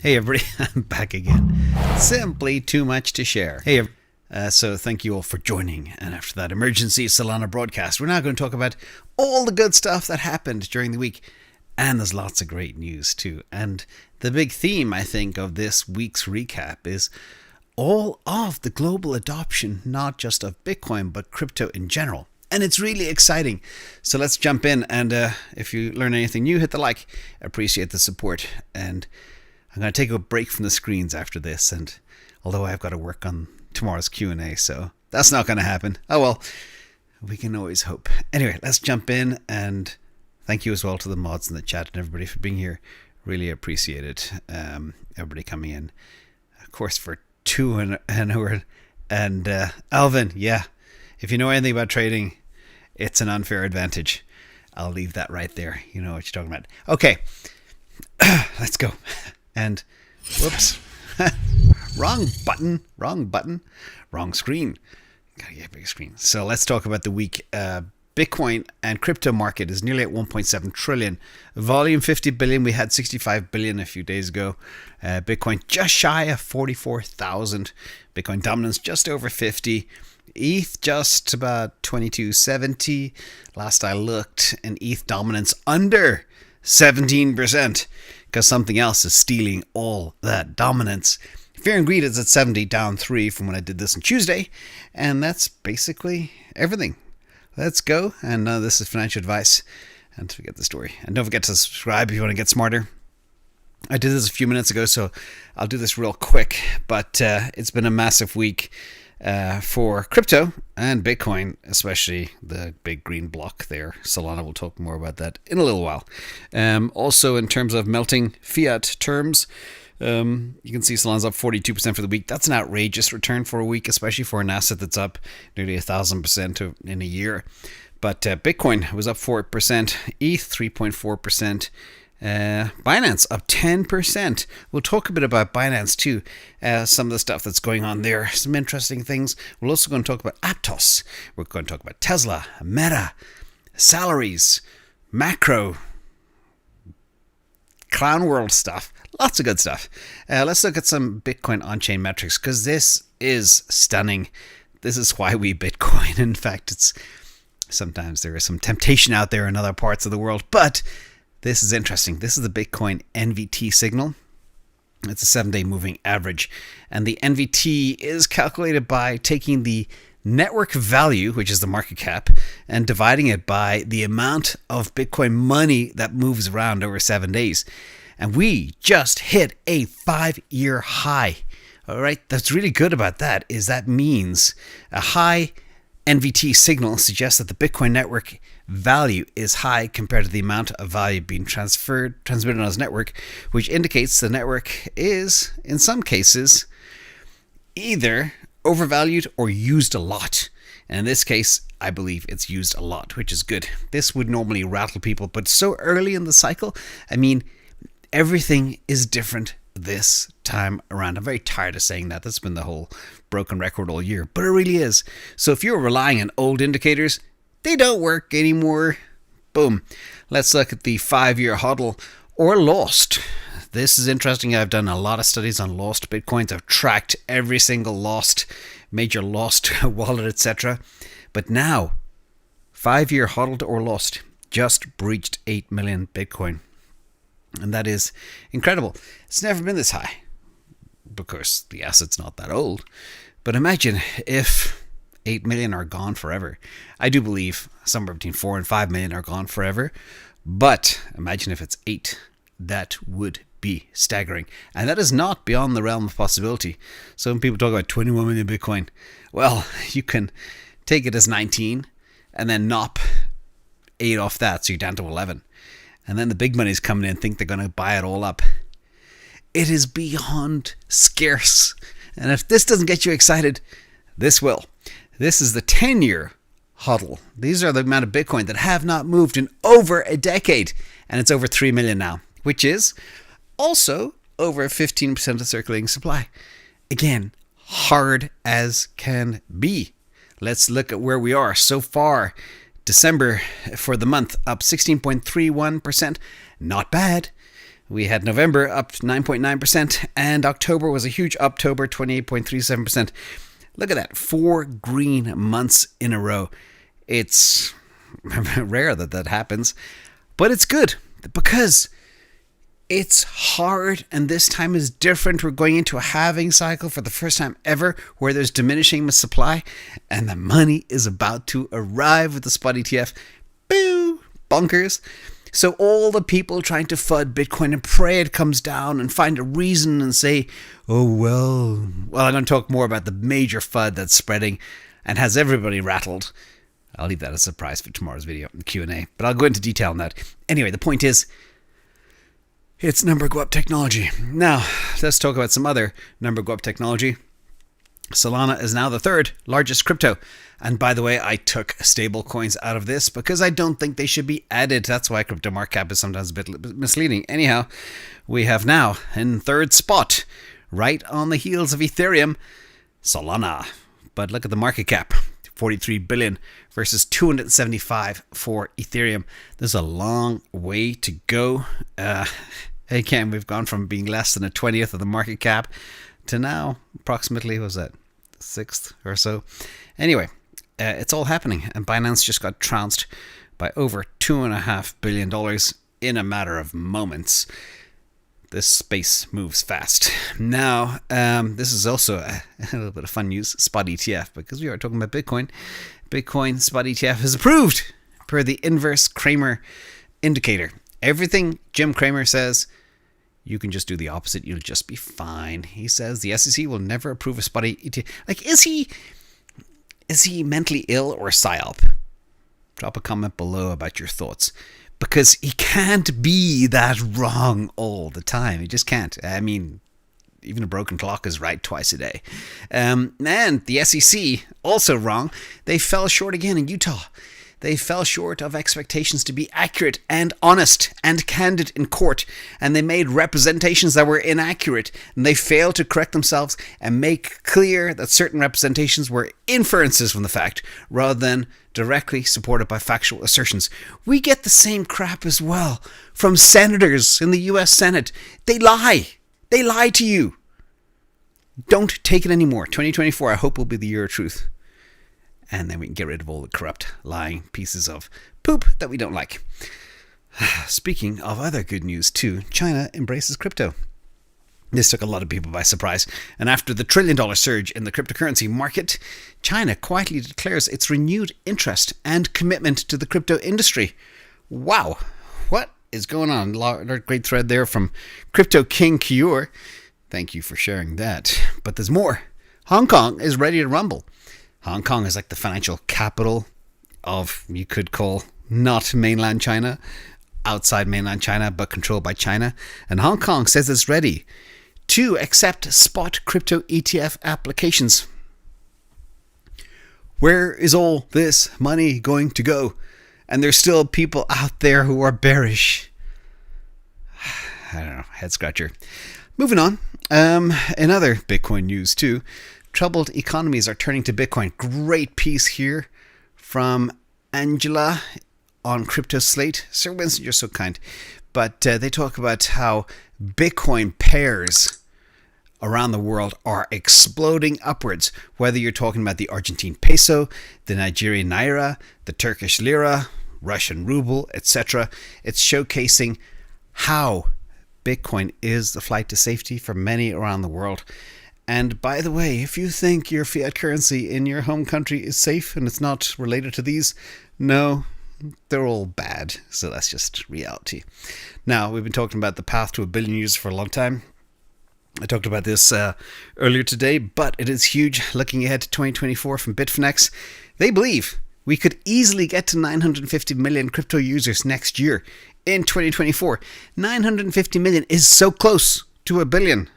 Hey everybody, I'm back again. Simply too much to share. So thank you all for joining. And after that emergency Solana broadcast, we're now going to talk about all the good stuff that happened during the week. And there's lots of great news too. And the big theme, I think, of this week's recap is all of the global adoption, not just of Bitcoin, but crypto in general. And it's really exciting. So let's jump in. And if you learn anything new, hit the like. Appreciate the support. And I'm going to take a break from the screens after this. And although I've got to work on tomorrow's Q&A, so that's not going to happen. Oh well, we can always hope. Anyway, let's jump in. And thank you as well to the mods in the chat and everybody for being here. Really appreciate it. Everybody coming in. Of course, for 2 an hour. And Alvin, yeah. If you know anything about trading, it's an unfair advantage. I'll leave that right there. You know what you're talking about. Okay, let's go. And whoops, wrong button, wrong screen. Gotta get a bigger screen. So let's talk about the week. Bitcoin and crypto market is nearly at 1.7 trillion. Volume 50 billion. We had 65 billion a few days ago. Bitcoin just shy of 44,000. Bitcoin dominance just over 50. ETH just about 2270 last I looked, and ETH dominance under 17% because something else is stealing all that dominance. Fear and greed is at 70, down 3 from when I did this on Tuesday, and that's basically everything. Let's go, and this is financial advice, and forget the story. And don't forget to subscribe if you want to get smarter. I did this a few minutes ago, so I'll do this real quick, but it's been a massive week for crypto and Bitcoin, especially the big green block there. Solana, will talk more about that in a little while. Also, in terms of melting fiat terms, you can see Solana's up 42% for the week. That's an outrageous return for a week, especially for an asset that's up nearly 1,000% in a year. But Bitcoin was up 4%, ETH 3.4%. Binance up 10%. We'll talk a bit about Binance too. Some of the stuff that's going on there. Some interesting things. We're also going to talk about Aptos. We're going to talk about Tesla, Meta, salaries, macro, clown world stuff. Lots of good stuff. Let's look at some Bitcoin on-chain metrics because this is stunning. This is why we Bitcoin. In fact, it's sometimes there is some temptation out there in other parts of the world, but this is interesting. This is the Bitcoin NVT signal. It's a 7-day moving average. And the NVT is calculated by taking the network value, which is the market cap, and dividing it by the amount of Bitcoin money that moves around over 7 days. And we just hit a 5-year high. All right. That's really good about that is that means a high NVT signal suggests that the Bitcoin network value is high compared to the amount of value being transmitted on its network, which indicates the network is, in some cases, either overvalued or used a lot. And in this case, I believe it's used a lot, which is good. This would normally rattle people, but so early in the cycle, I mean, everything is different this time around. I'm very tired of saying that. That's been the whole broken record all year, but it really is. So if you're relying on old indicators, they don't work anymore. Boom. Let's look at the 5-year HODL or lost. This is interesting. I've done a lot of studies on lost Bitcoins. I've tracked every single major lost wallet, etc. But now, 5-year HODL or lost just breached 8 million Bitcoin. And that is incredible. It's never been this high because the asset's not that old. But imagine if 8 million are gone forever. I do believe somewhere between 4 and 5 million are gone forever. But imagine if it's 8. That would be staggering. And that is not beyond the realm of possibility. So when people talk about 21 million Bitcoin, well, you can take it as 19 and then nop 8 off that. So you're down to 11. And then the big money's coming in and think they're going to buy it all up. It is beyond scarce. And if this doesn't get you excited, this will. This is the 10-year HODL. These are the amount of Bitcoin that have not moved in over a decade. And it's over 3 million now, which is also over 15% of circulating supply. Again, hard as can be. Let's look at where we are so far. December for the month up 16.31%. Not bad. We had November up 9.9%, and October was a huge October, 28.37%. Look at that, 4 green months in a row. It's rare that happens, but it's good because it's hard, and this time is different. We're going into a halving cycle for the first time ever where there's diminishing supply, and the money is about to arrive with the spot ETF. Boo! Bonkers. So all the people trying to FUD Bitcoin and pray it comes down and find a reason and say, oh, well, I'm going to talk more about the major FUD that's spreading and has everybody rattled. I'll leave that as a surprise for tomorrow's video, Q&A, but I'll go into detail on that. Anyway, the point is, it's number go up technology. Now, let's talk about some other number go up technology. Solana is now the 3rd largest crypto. And by the way, I took stablecoins out of this because I don't think they should be added. That's why crypto market cap is sometimes a bit misleading. Anyhow, we have now in 3rd spot, right on the heels of Ethereum, Solana. But look at the market cap, 43 billion versus 275 for Ethereum. There's a long way to go. Again, we've gone from being less than a 20th of the market cap to now approximately, what was that, 6th or so. Anyway, it's all happening, and Binance just got trounced by over $2.5 billion in a matter of moments. This space moves fast. Now, this is also a little bit of fun news, spot ETF, because we are talking about Bitcoin. Bitcoin spot ETF is approved per the inverse Cramer indicator. Everything Jim Cramer says, you can just do the opposite. You'll just be fine. He says the SEC will never approve a spot ETF. Like, is he mentally ill or psyop? Drop a comment below about your thoughts. Because he can't be that wrong all the time. He just can't. I mean, even a broken clock is right twice a day. And the SEC, also wrong. They fell short again in Utah. They fell short of expectations to be accurate and honest and candid in court, and they made representations that were inaccurate, and they failed to correct themselves and make clear that certain representations were inferences from the fact rather than directly supported by factual assertions. We get the same crap as well from senators in the US Senate. They lie. They lie to you. Don't take it anymore. 2024, I hope, will be the year of truth. And then we can get rid of all the corrupt, lying pieces of poop that we don't like. Speaking of other good news too, China embraces crypto. This took a lot of people by surprise. And after the $1 trillion surge in the cryptocurrency market, China quietly declares its renewed interest and commitment to the crypto industry. Wow. What is going on? Great thread there from Crypto King Kior. Thank you for sharing that. But there's more. Hong Kong is ready to rumble. Hong Kong is like the financial capital of, you could call, not mainland China, outside mainland China, but controlled by China. And Hong Kong says it's ready to accept spot crypto ETF applications. Where is all this money going to go? And there's still people out there who are bearish. I don't know, head scratcher. Moving on, in other Bitcoin news too, troubled economies are turning to Bitcoin. Great piece here from Angela on Crypto Slate. Sir Winston, you're so kind. But they talk about how Bitcoin pairs around the world are exploding upwards. Whether you're talking about the Argentine peso, the Nigerian naira, the Turkish lira, Russian ruble, etc. It's showcasing how Bitcoin is the flight to safety for many around the world. And by the way, if you think your fiat currency in your home country is safe and it's not related to these, no, they're all bad. So that's just reality. Now, we've been talking about the path to 1 billion users for a long time. I talked about this earlier today, but it is huge. Looking ahead to 2024 from Bitfinex, they believe we could easily get to 950 million crypto users next year in 2024. 950 million is so close to 1 billion.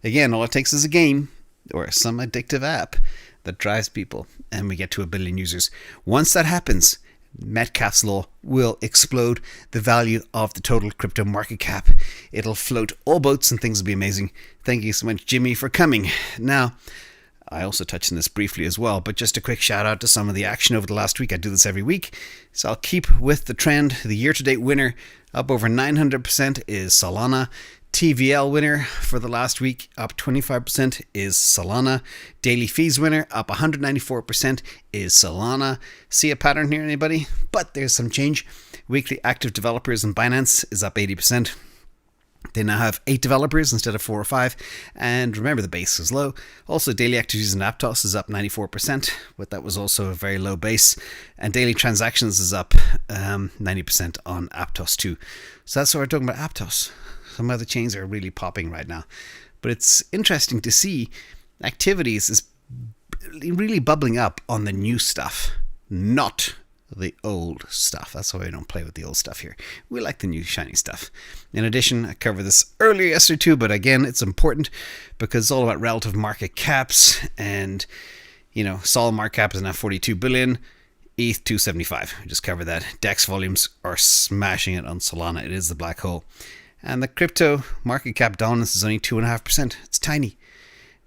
Again, all it takes is a game or some addictive app that drives people, and we get to 1 billion users. Once that happens, Metcalfe's law will explode the value of the total crypto market cap. It'll float all boats and things will be amazing. Thank you so much, Jimmy, for coming. Now, I also touched on this briefly as well, but just a quick shout out to some of the action over the last week. I do this every week, so I'll keep with the trend. The year-to-date winner, up over 900%, is Solana. TVL winner for the last week, up 25%, is Solana. Daily fees winner, up 194%, is Solana. See a pattern here, anybody? But there's some change. Weekly active developers in Binance is up 80%. They now have 8 developers instead of 4 or 5. And remember, the base is low. Also, daily active users in Aptos is up 94%, but that was also a very low base. And daily transactions is up 90% on Aptos too. So that's what we're talking about, Aptos. Some other chains are really popping right now. But it's interesting to see activities is really bubbling up on the new stuff, not the old stuff. That's why we don't play with the old stuff here. We like the new shiny stuff. In addition, I covered this earlier yesterday too, but again, it's important because it's all about relative market caps. And, SOL market cap is now 42 billion, ETH 275. I just covered that. DEX volumes are smashing it on Solana. It is the black hole. And the crypto market cap dominance is only 2.5%. It's tiny.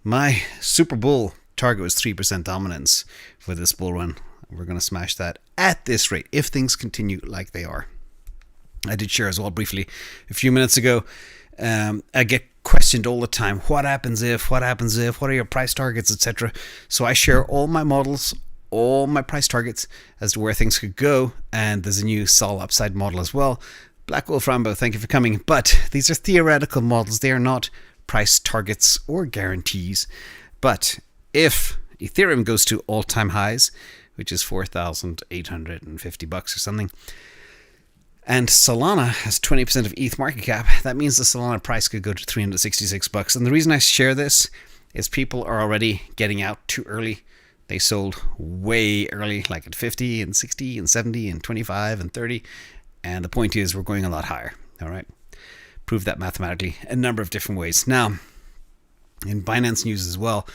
My super bull target was 3% dominance for this bull run. We're going to smash that at this rate if things continue like they are. I did share as well briefly a few minutes ago. I get questioned all the time. What happens if? What happens if? What are your price targets, etc.? So I share all my models, all my price targets as to where things could go. And there's a new SOL upside model as well. Black Wolf Rambo, thank you for coming. But these are theoretical models. They are not price targets or guarantees. But if Ethereum goes to all-time highs, which is $4,850 or something, and Solana has 20% of ETH market cap, that means the Solana price could go to $366. And the reason I share this is people are already getting out too early. They sold way early, like at 50 and 60 and 70 and 25 and 30. And the point is we're going a lot higher. All right. Prove that mathematically a number of different ways. Now, in Binance news as well,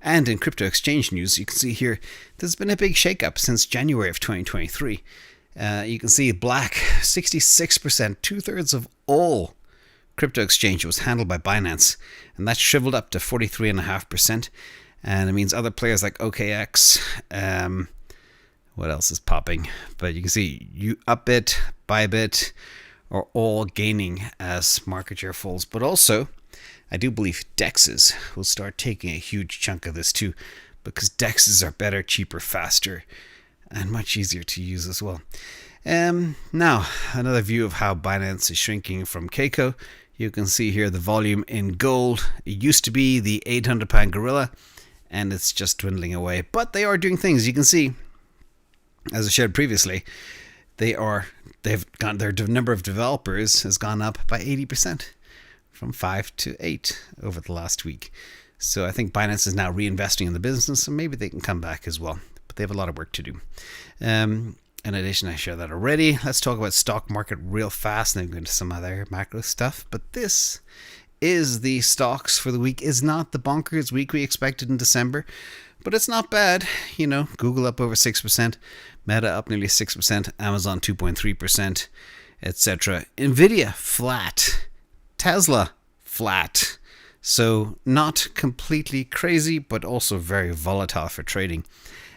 and in crypto exchange news, you can see here there's been a big shakeup since January of 2023. You can see black, 66%, 2/3 of all crypto exchange was handled by Binance, and that shriveled up to 43.5%. And it means other players like OKX, what else is popping? But you can see Upbit, Bybit are all gaining as market share falls. But also, I do believe DEXs will start taking a huge chunk of this too, because DEXs are better, cheaper, faster, and much easier to use as well. Now, another view of how Binance is shrinking from Keiko. You can see here the volume in gold. It used to be the 800-pound gorilla, and it's just dwindling away. But they are doing things. You can see, as I shared previously, their number of developers has gone up by 80%. From 5 to 8 over the last week. So I think Binance is now reinvesting in the business, and maybe they can come back as well. But they have a lot of work to do. In addition, I shared that already. Let's talk about stock market real fast, and then go into some other macro stuff. But this is the stocks for the week. Is not the bonkers week we expected in December, but it's not bad. Google up over 6%, Meta up nearly 6%, Amazon 2.3%, etc. Nvidia flat. Tesla flat. So not completely crazy, but also very volatile for trading.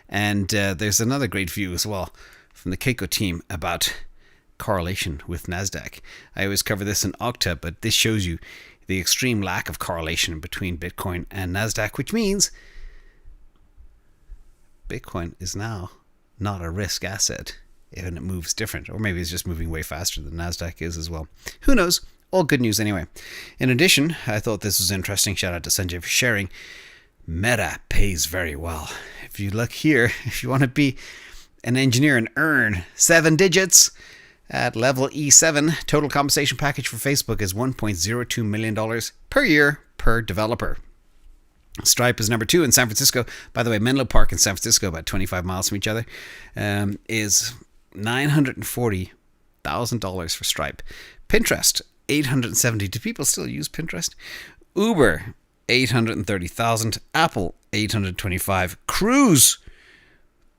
And there's another great view as well from the Keiko team about correlation with Nasdaq. I always cover this in Octa, but this shows you the extreme lack of correlation between Bitcoin and Nasdaq, which means Bitcoin is now not a risk asset and it moves different. Or maybe it's just moving way faster than Nasdaq is as well. Who knows? All good news anyway. In addition, I thought this was interesting. Shout out to Sanjay for sharing. Meta pays very well. If you look here, if you want to be an engineer and earn 7 digits at level E7, total compensation package for Facebook is $1.02 million per year per developer. Stripe is number 2 in San Francisco. By the way, Menlo Park in San Francisco, about 25 miles from each other, is $940,000 for Stripe. Pinterest, $870,000. Do people still use Pinterest? Uber, $830,000. Apple, $825,000. Cruise,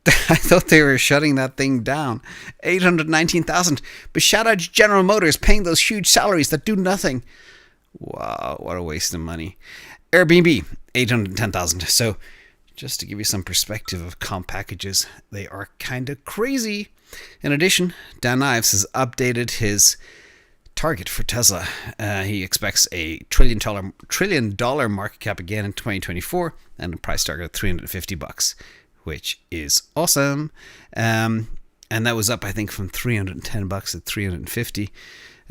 I thought they were shutting that thing down. $819,000. But shout out to General Motors paying those huge salaries that do nothing. Wow, what a waste of money. Airbnb, $810,000. So Just to give you some perspective of comp packages, they are kind of crazy. In addition, Dan Ives has updated his target for Tesla. He expects a $1 trillion market cap again in 2024 and a price target of $350, which is awesome. And that was up, I think, from $310 to $350.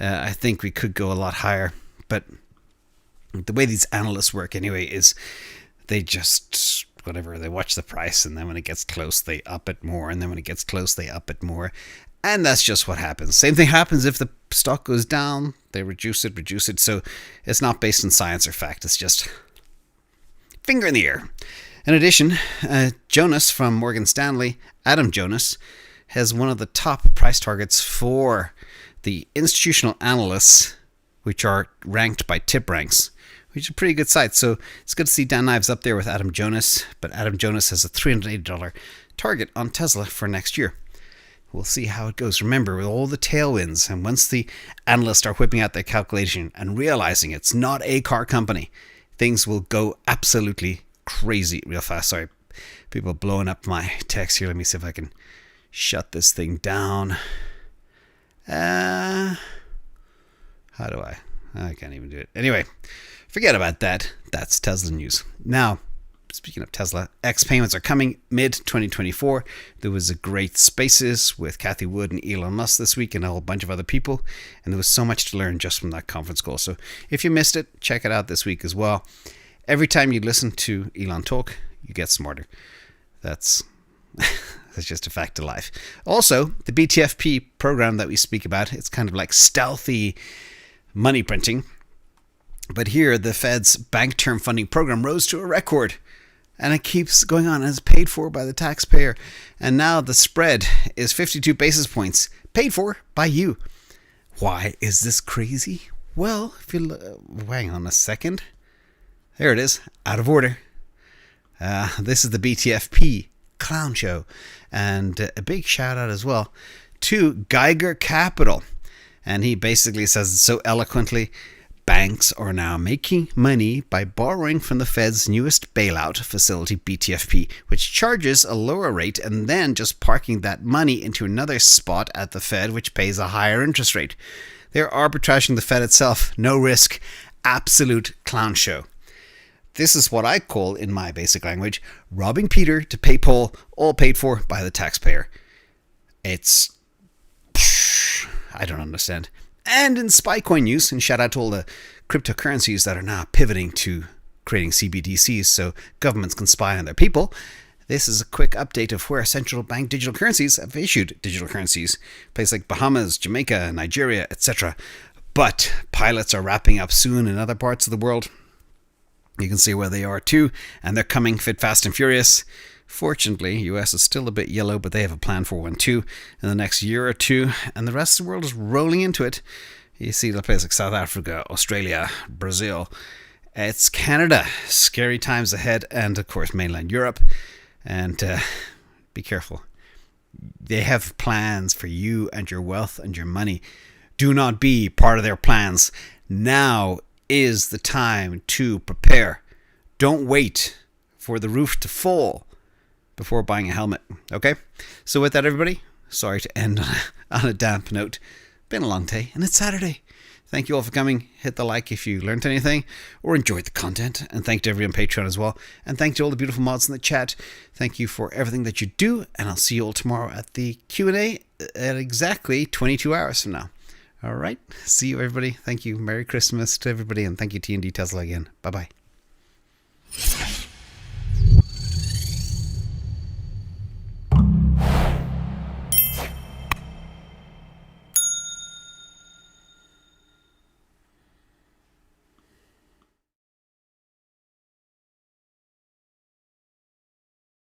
I think we could go a lot higher, but the way these analysts work anyway is they just whatever, they watch the price, and then when it gets close they up it more, and then when it gets close they up it more, and that's just what happens. Same thing happens if the stock goes down, they reduce it. So it's not based on science or fact, it's just finger in the air. In addition, Jonas from Morgan Stanley, Adam Jonas, has one of the top price targets for the institutional analysts, which are ranked by TipRanks, which is a pretty good site. So it's good to see Dan Ives up there with Adam Jonas, but Adam Jonas has a $380 target on Tesla for next year. We'll see how it goes. Remember, with all the tailwinds, and once the analysts are whipping out their calculation and realizing it's not a car company, things will go absolutely crazy real fast. Sorry, people blowing up my text here. Let me see if I can shut this thing down. How do I? I can't even do it. Anyway, forget about that. That's Tesla news. Now, speaking of Tesla, X payments are coming mid-2024. There was a great Spaces with Cathie Wood and Elon Musk this week and a whole bunch of other people. And there was so much to learn just from that conference call. So if you missed it, check it out this week as well. Every time you listen to Elon talk, you get smarter. That's just a fact of life. Also, the BTFP program that we speak about, it's kind of like stealthy money printing. But here, the Fed's bank term funding program rose to a record. And it keeps going on, and it's paid for by the taxpayer. And now the spread is 52 basis points, paid for by you. Why is this crazy? Well, if you hang on a second. There it is, out of order. This is the BTFP clown show. And a big shout out as well to Geiger Capital. And he basically says it so eloquently. Banks are now making money by borrowing from the Fed's newest bailout facility, BTFP, which charges a lower rate and then just parking that money into another spot at the Fed, which pays a higher interest rate. They're arbitraging the Fed itself. No risk. Absolute clown show. This is what I call, in my basic language, robbing Peter to pay Paul, all paid for by the taxpayer. It's... I don't understand. And in SpyCoin news, and shout out to all the cryptocurrencies that are now pivoting to creating CBDCs so governments can spy on their people, this is a quick update of where central bank digital currencies have issued digital currencies. Places like Bahamas, Jamaica, Nigeria, etc. But pilots are wrapping up soon in other parts of the world. You can see where they are too, and they're coming fit, fast, and furious. Fortunately, US is still a bit yellow, but they have a plan for one too in the next year or two, and the rest of the world is rolling into it. You see the places like South Africa, Australia, Brazil. It's Canada. Scary times ahead, and of course mainland Europe. And be careful. They have plans for you and your wealth and your money. Do not be part of their plans. Now is the time to prepare. Don't wait for the roof to fall before buying a helmet. Okay? So with that, everybody, sorry to end on a damp note. Been a long day, and it's Saturday. Thank you all for coming. Hit the like if you learned anything or enjoyed the content. And thank you to everyone on Patreon as well. And thank you to all the beautiful mods in the chat. Thank you for everything that you do. And I'll see you all tomorrow at the Q&A at exactly 22 hours from now. All right. See you, everybody. Thank you. Merry Christmas to everybody. And thank you, T&D Tesla again. Bye-bye.